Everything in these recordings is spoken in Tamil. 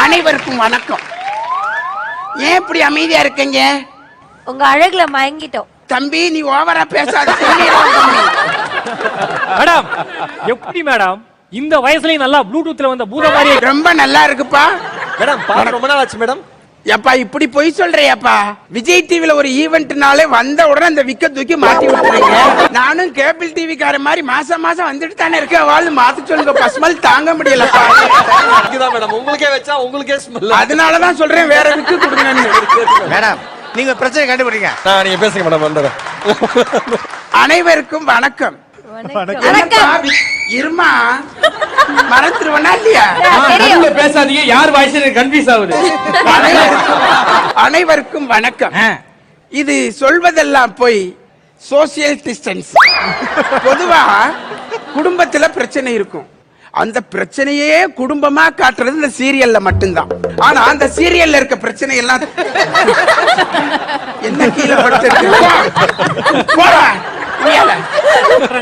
அனைவருக்கும் வணக்கம். ஏன் இப்படி அமைதியா இருக்கீங்க? உங்க அழகுல மயங்கிட்டோம். தம்பி நீ ஓவரா பேசாத. மேடம் எப்படி மேடம் இந்த வயசுலயும் நல்லா ப்ளூடூத்ல வந்த பூத மாதிரி ரொம்ப நல்லா இருக்குப்பா. மேடம் ரொம்ப நாள் ஆச்சு மேடம். எப்பா இப்படி பொய் சொல்றியாப்பா? விஜய் டிவில ஒரு ஈவென்ட்னாலே வந்த உடனே அந்த விக்க தூக்கி மாத்தி விட்டுறீங்க. நானும் கேபிள் டிவி கார மாதிரி மாசம் மாசம் வந்துட்டு தானே இருக்க. வாழ் மாத்தி சொல்லுங்க. பஸ்மல் தாங்க முடியலப்பா. இதுதான் மேடம் உங்களுக்கே வச்சா உங்களுக்கே ஸ்மெல். அதனாலதான் சொல்றேன் வேற விக்கு கொடுங்கன்னு. மேடம் நீங்க பிரச்சனை கண்டுபிடிங்க. நீங்க பேசுங்க மேடம். வந்துடுறேன். அனைவருக்கும் வணக்கம். வணக்கம். இருமா மறந்துருவனா இல்லையா? பேசாதீங்க. யார் வாய்ஸ் கன்ஃபியூஸ் ஆகுது. அனைவருக்கும் வணக்கம். இது சொல்வதெல்லாம் போய் சோசியல் டிஸ்டன்ஸ். பொதுவா குடும்பத்துல பிரச்சனை இருக்கும். அந்த பிரச்சனையே குடும்பமா காட்டுறது இந்த சீரியல்ல மட்டும்தான். ஆனா அந்த சீரியல்ல இருக்க பிரச்சனை எல்லாம் என்ன கீழே படுத்து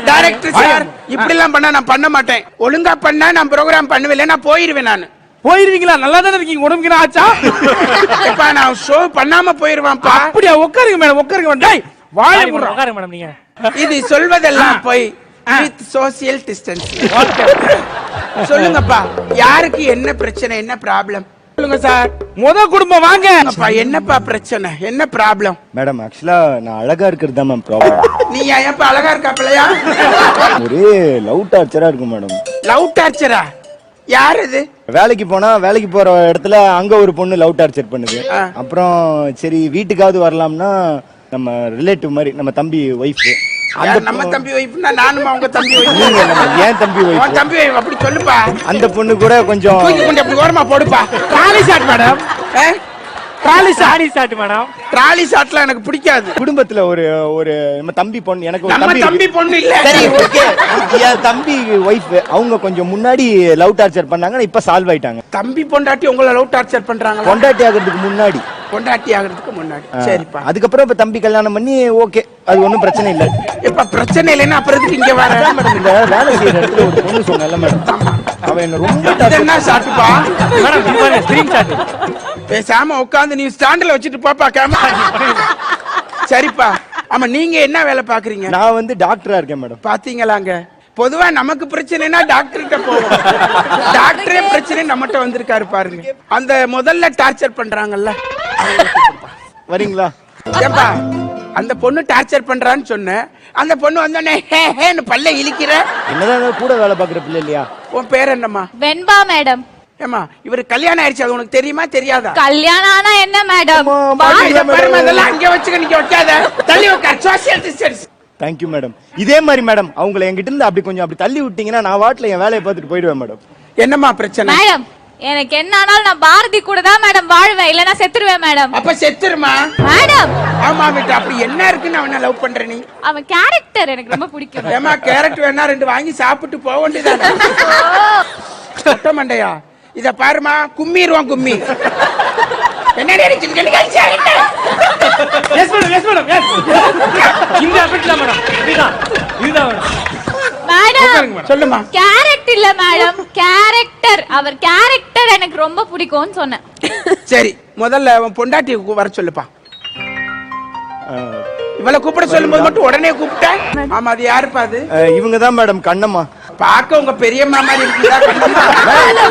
டைரக்டர் சார் இப்படி எல்லாம் பண்ணா நான் பண்ண மாட்டேன். ஒழுங்கா பண்ணா நான் ப்ரோகிராம் பண்ணுவேன். நான் போயிருவேன். நான் போயிருவீங்களா? நல்லா தானே இருக்கீங்க. உடம்புக்கு ஆச்சா? எப்பா நான் ஷோ பண்ணாம போயிருவான்ப்பா. அப்படியே உட்காருங்க மேடம். உட்காருங்க மேடம். வாழ உட்காருங்க மேடம். நீங்க இது சொல்வதெல்லாம் போய் வித் சோசியல் டிஸ்டன்ஸ். சொல்லுங்கப்பா யாருக்கு என்ன பிரச்சனை, என்ன ப்ராப்ளம் சொல்லுங்க சார். முத குடும்பம் வாங்க. என்னப்பா பிரச்சனை, என்ன ப்ராப்ளம்? மேடம் ஆக்சுவலா நான் அழகா இருக்கிறது தான் மேம் ப்ராப்ளம். நீ ஏன்ப்பா அழகா இருக்காப்லையா? ஒரே லவ் டார்ச்சரா இருக்கு மேடம். லவ் டார்ச்சரா? யார் இது? வேலைக்கு போனா வேலைக்கு போற இடத்துல அங்க ஒரு பொண்ணு லவ் டார்ச்சர் பண்ணுது. அப்புறம் சரி வீட்டுக்காவது வரலாம்னா நம்ம ரிலேட்டிவ் மாதிரி நம்ம தம்பி ஒய்ஃப். நம்ம தம்பி வைஃப்னா நானும் அவங்க தம்பி வைஃப். ஏன் தம்பி வைஃப்? தம்பி வைஃப் அப்படி சொல்லுப்பா. அந்த பொண்ணு கூட கொஞ்சம் அப்படி ஓரமா போடுப்பா. Trolley shot madam. Trolley shot madam. Trolley ஷாட்லாம் எனக்கு பிடிக்காது. குடும்பத்துல ஒரு ஒரு நம்ம தம்பி பொண்ணு, எனக்கு ஒரு நம்ம தம்பி பொண்ணு இல்ல. சரி ஓகே. என் தம்பி ஒய்ஃப் அவங்க கொஞ்சம் முன்னாடி லவ் டார்ச்சர் பண்ணாங்க. இப்ப சால்வ் ஆயிட்டாங்க. தம்பி பொண்டாட்டி உங்களை லவ் டார்ச்சர் பண்றாங்க? பொண்டாட்டி ஆகிறதுக்கு முன்னாடி. பொண்டாட்டி ஆகிறதுக்கு முன்னாடி. சரிப்பா. அதுக்கப்புறம் இப்ப தம்பி கல்யாணம் பண்ணி ஓகே, அது ஒண்ணும் பிரச்சனை இல்ல. இப்ப பிரச்சனை இல்லைன்னா அப்புறம் எதுக்கு இங்க வர? மேடம் இந்த வேலை செய்யற இடத்துல ஒரு பொண்ணு சொன்னல மேடம், அவ என்ன ரொம்ப என்ன சாட்டுப்பா மேடம். இது ஸ்கிரீன் ஷாட். பேசாம உட்கார்ந்து நீ ஸ்டாண்ட்ல வச்சிட்டு பாப்பா கேமரா. சரிப்பா. ஆமா நீங்க என்ன வேலை பாக்குறீங்க? நான் வந்து டாக்டரா இருக்கேன் மேடம். பாத்தீங்களாங்க, பொதுவா நமக்கு பிரச்சனைனா டாக்டர்கிட்ட போவோம். டாக்டரே பிரச்சனை நம்மகிட்ட வந்திருக்காரு பாருங்க. அந்த முதல்ல டார்ச்சர் பண்றாங்கல்ல, வரீங்களா? ஏப்பா அந்த பொண்ணு டார்ச்சர் பண்றான்னு சொன்ன, அந்த பொண்ணு வந்தோடனே ஹே ஹேன்னு பல்ல இழிக்கிற. என்னதான் கூட வேலை பாக்குற பிள்ளை இல்லையா? உன் பேர் என்னம்மா? வெண்பா மேடம். ஏமா இவரு கல்யாணம் ஆயிடுச்சு, அது உனக்கு தெரியுமா தெரியாதா? கல்யாணம் ஆனா என்ன மேடம்? அதெல்லாம் அங்க வச்சுக்க, நீங்க வைக்காத. தள்ளி உட்கார். Social distance. Thank you madam. இதே மாதிரி மேடம் அவங்களை என்கிட்ட இருந்து அப்படி கொஞ்சம் அப்படி தள்ளி விட்டீங்கன்னா நான் வாட்ல என் வேலையை பார்த்துட்டு போயிடுவேன் மேடம். என்னம்மா பிரச்சனை? மேடம் எனக்கு என்ன ஆனாலும் நான் பாரதி கூட தான் மேடம் வாழ்வேன், இல்லனா செத்துருவேன் மேடம். அப்ப செத்துருமா மேடம்? ஆமா விட்டு. அப்படி என்ன இருக்குன்னு அவனை லவ் பண்ற நீ? அவன் கேரக்டர் எனக்கு ரொம்ப பிடிக்கும். ஏமா கேரட் வேணா ரெண்டு வாங்கி சாப்பிட்டு போக வேண்டியதானே? சொட்ட மண்டையா இத பாருமா, கும்மிடுவான் கும்மி. என்ன நினைச்சிட்டு yes madam. Yes madam. Yes இந்த அபிட்ல மேடம். இதுதான் மேடம் சொல்லுமா. கேரக்டர் இல்ல மேடம், கேரக்டர். அவர் கேரக்டர் எனக்கு ரொம்ப பிடிக்கும்னு சொன்னேன். சரி முதல்ல அவன் பொண்டாட்டி வர சொல்லுப்பா. இவளை கூப்பிட சொல்லும்போது மட்டும் உடனே கூப்பிட்டேன். ஆமா அது யாருப்பா? அது இவங்க தான் மேடம் கண்ணம்மா. பாக்க உங்க பெரியம்மா மாதிரி இருக்குதா கண்ணம்மா?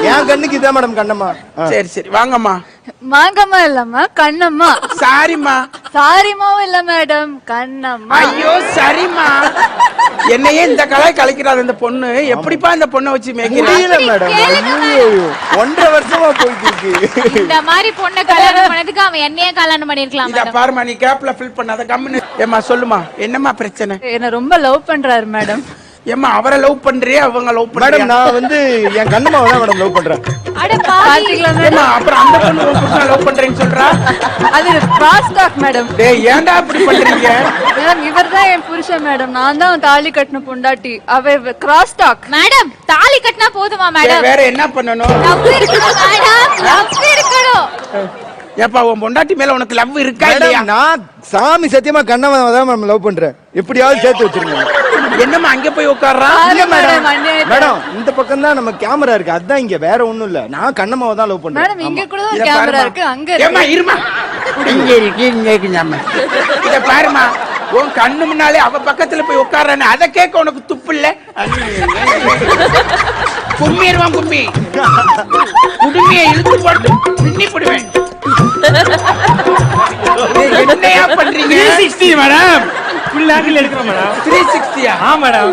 என் கண்ணுக்கு இதான் மேடம் கண்ணம்மா. சரி சரி வாங்கம்மா. வாங்கம்மா இல்லம்மா கண்ணம்மா. சாரிம்மா. சாரிமாவும் இல்ல மேடம், கண்ணம்மா. ஐயோ சரிம்மா. என்னையே இந்த கலாய் கலைக்கிறாது இந்த பொண்ணு. எப்படிப்பா இந்த பொண்ணை வச்சு முடியல மேடம். 1.5 வருஷமா போயிட்டு இருக்கு. இந்த மாதிரி பொண்ணை கல்யாணம் பண்ணதுக்கு அவன் என்னையே கல்யாணம் பண்ணிருக்கலாம். இத பாருமா, நீ கேப்ல ஃபில் பண்ணாத கம்முன்னு. ஏமா சொல்லுமா என்னம்மா பிரச்சனை? என்ன ரொம்ப லவ் பண்றாரு மேடம். ஏமா அவரை லவ் பண்றியா அவங்க லவ் பண்றியா? மேடம் நான் வந்து என் கண்ணம்மாவை தான் மேடம் லவ் பண்றேன். அட பாத்தீங்களா மேடம்? அப்புறம் அந்த பொண்ணு உன் புருஷனை லவ் பண்றேன்னு சொல்றா? அது கிராஸ் டாக் மேடம். டேய் ஏன்டா இப்படி பண்றீங்க? மேடம் இவர்தான் என் புருஷன் மேடம், நான் தான் தாலி கட்டின பொண்டாட்டி. அவ கிராஸ் டாக் மேடம். தாலி கட்டினா போதுமா மேடம்? வேற என்ன பண்ணனும்? லவ் இருக்கணும் மேடம், லவ் இருக்கணும். ஏப்பா உன் பொண்டாட்டி மேல உனக்கு லவ் இருக்கா இல்லையா? நான் சாமி சத்தியமா கண்ணம்மாவை தான் மேடம் லவ் பண்றேன். எப்படியாவது சேர்த்து வச்சிருங்க. என்னம்மா அங்க போய் உட்கார்றான் இல்ல மேடம் அநியாயத்தை. மேடம் இந்த பக்கம் தான் நம்ம கேமரா இருக்கு அதான் இங்க வேற ஒண்ணும் இல்ல நான் கண்ணம்மாவை தான் லவ் மேடம் பண்றேன் இங்க கூட இத கேமரா பாரும்மா. இருக்கு அங்க ஏம்மா இருக்கு இருமா இங்க இருக்கு இங்க இருக்கு ஞாபகம். இத பாருமா உன் கண்ணு முன்னாலே அவ பக்கத்துல போய் உட்கார்றானே அத கேட்க உனக்கு துப்பு இல்ல கும்மிடுவான் கும்மி குடுமையை இழுத்து போட்டு பின்னி போடுவேன் என்னையா பண்றீங்க 360 மேடம் ஃபுல் ஆங்கிள் எடுக்கிறோம் மேடம் 360 ஆ மேடம்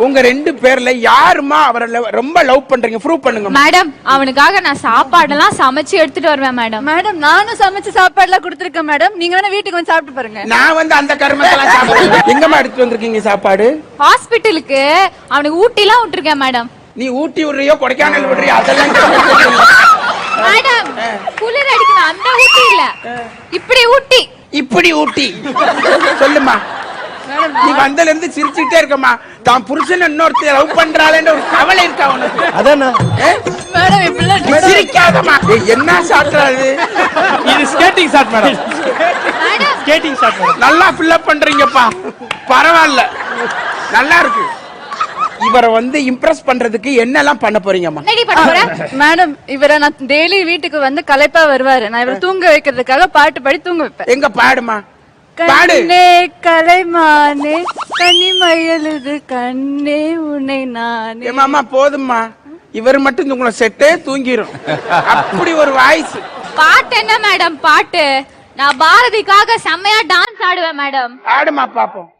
உங்க ரெண்டு பேர்ல யாருமா அவரை ரொம்ப லவ் பண்றீங்க ப்ரூவ் பண்ணுங்க மேடம் அவனுக்காக நான் சாப்பாடெல்லாம் சமைச்சு எடுத்துட்டு வருவேன் மேடம் மேடம் நானும் சமைச்சு சாப்பாடுலாம் கொடுத்துருக்கேன் மேடம் நீங்க வேணா வீட்டுக்கு வந்து சாப்பிட்டு பாருங்க நான் வந்து அந்த கர்மத்தெல்லாம் சாப்பிடுறேன் எங்கம்மா எடுத்து வந்திருக்கீங்க சாப்பாடு ஹாஸ்பிட்டலுக்கு அவனுக்கு ஊட்டிலாம் விட்டுருக்கேன் மேடம் நீ ஊட்டி விடுறியோ கொடைக்கானல் விடுறியோ அதெல்லாம் மேடம் குளிர் அடிக்கணும் அந்த ஊட்டி இல்ல இப்படி ஊட்டி இப்படி ஊட்டி சொல்லுமா நீ வந்தல இருந்து சிரிச்சுட்டே இருக்கமா தான் புருஷன் இன்னொருத்தர் லவ் பண்றாளேன்னு ஒரு கவலை இருக்கா உனக்கு அதானே மேடம் இப்படிலாம் நீ சிரிக்காதமா ஏய், என்ன சாப்பிடாது இது skating shot madam madam skating shot madam நல்லா ஃபில்லப் பண்றீங்கப்பா பரவாயில்ல நல்லா இருக்கு இவரை வந்து இம்ப்ரெஸ் பண்றதுக்கு என்னெல்லாம் பண்ண போறீங்கம்மா என்னடி பண்ண போற மேடம் இவரை நான் டெய்லி வீட்டுக்கு வந்து களைப்பா வருவாரு நான் இவரை தூங்க வைக்கிறதுக்காக பாட்டு பாடி தூங்க வைப்பேன் எங்க பாடுமா பாடு கண்ணே கலைமானே கனிமயலுது கண்ணே உன்னை நானே ஏமாமா போதும்மா இவர் மட்டும் உங்களை செட்டே தூங்கிரும் அப்படி ஒரு வாய்ஸ் பாட்டு என்ன மேடம் பாட்டு நான் பாரதிக்காக செம்மையா டான்ஸ் ஆடுவேன் மேடம் ஆடுமா பாப்போம்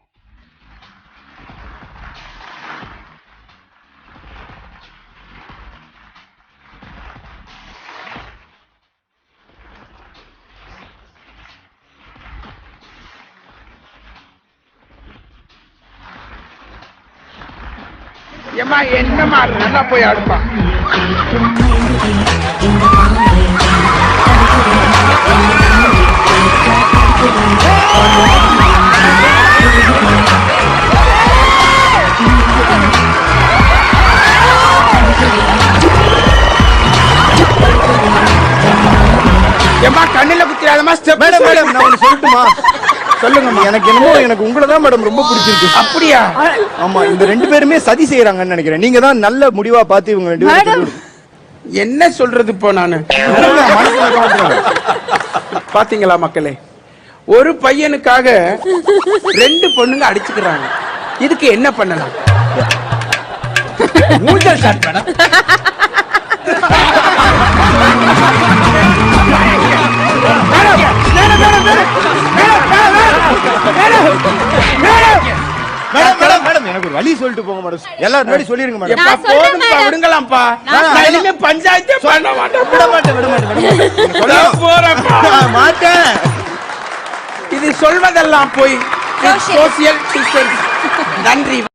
ஏமா என்னமா நல்லா போய் ஆடுப்பா ஏமா கண்ணுல குத்திராதமா ஸ்டெப் மேடம் மேடம் நான் ஒண்ணு சொல்லட்டுமா சொல்லுங்கம்மா எனக்கு என்னமோ எனக்கு உங்களை தான் மேடம் ரொம்ப பிடிச்சிருக்கு அப்படியா ஆமா இந்த ரெண்டு பேருமே சதி செய்யறாங்கன்னு நினைக்கிறேன் நீங்க தான் நல்ல முடிவா பார்த்து இவங்க ரெண்டு பேரும் என்ன சொல்றது இப்போ நானு பாத்தீங்களா மக்களே ஒரு பையனுக்காக ரெண்டு பொண்ணுங்க அடிச்சுக்கிறாங்க இதுக்கு என்ன பண்ணலாம் ஊஞ்சல் shot madam madam madam madam எனக்கு ஒரு வழி சொல்லிட்டு போங்க மேடம் எல்லாரும் முன்னாடி சொல்லிருங்க மேடம் எப்பா நான் சொல்றேன் போதும்பா மேடம். விடுங்களாம்ப்பா நான் நான் இனிமே பஞ்சாயத்தே பண்ண மாட்டேன் விட மாட்டேன் விட மாட்டேன் நான் போறேன்ப்பா. மாட்டேன் இது சொல்வதெல்லாம் போய் Social. சோசியல் டிஸ்டன்ஸ் நன்றி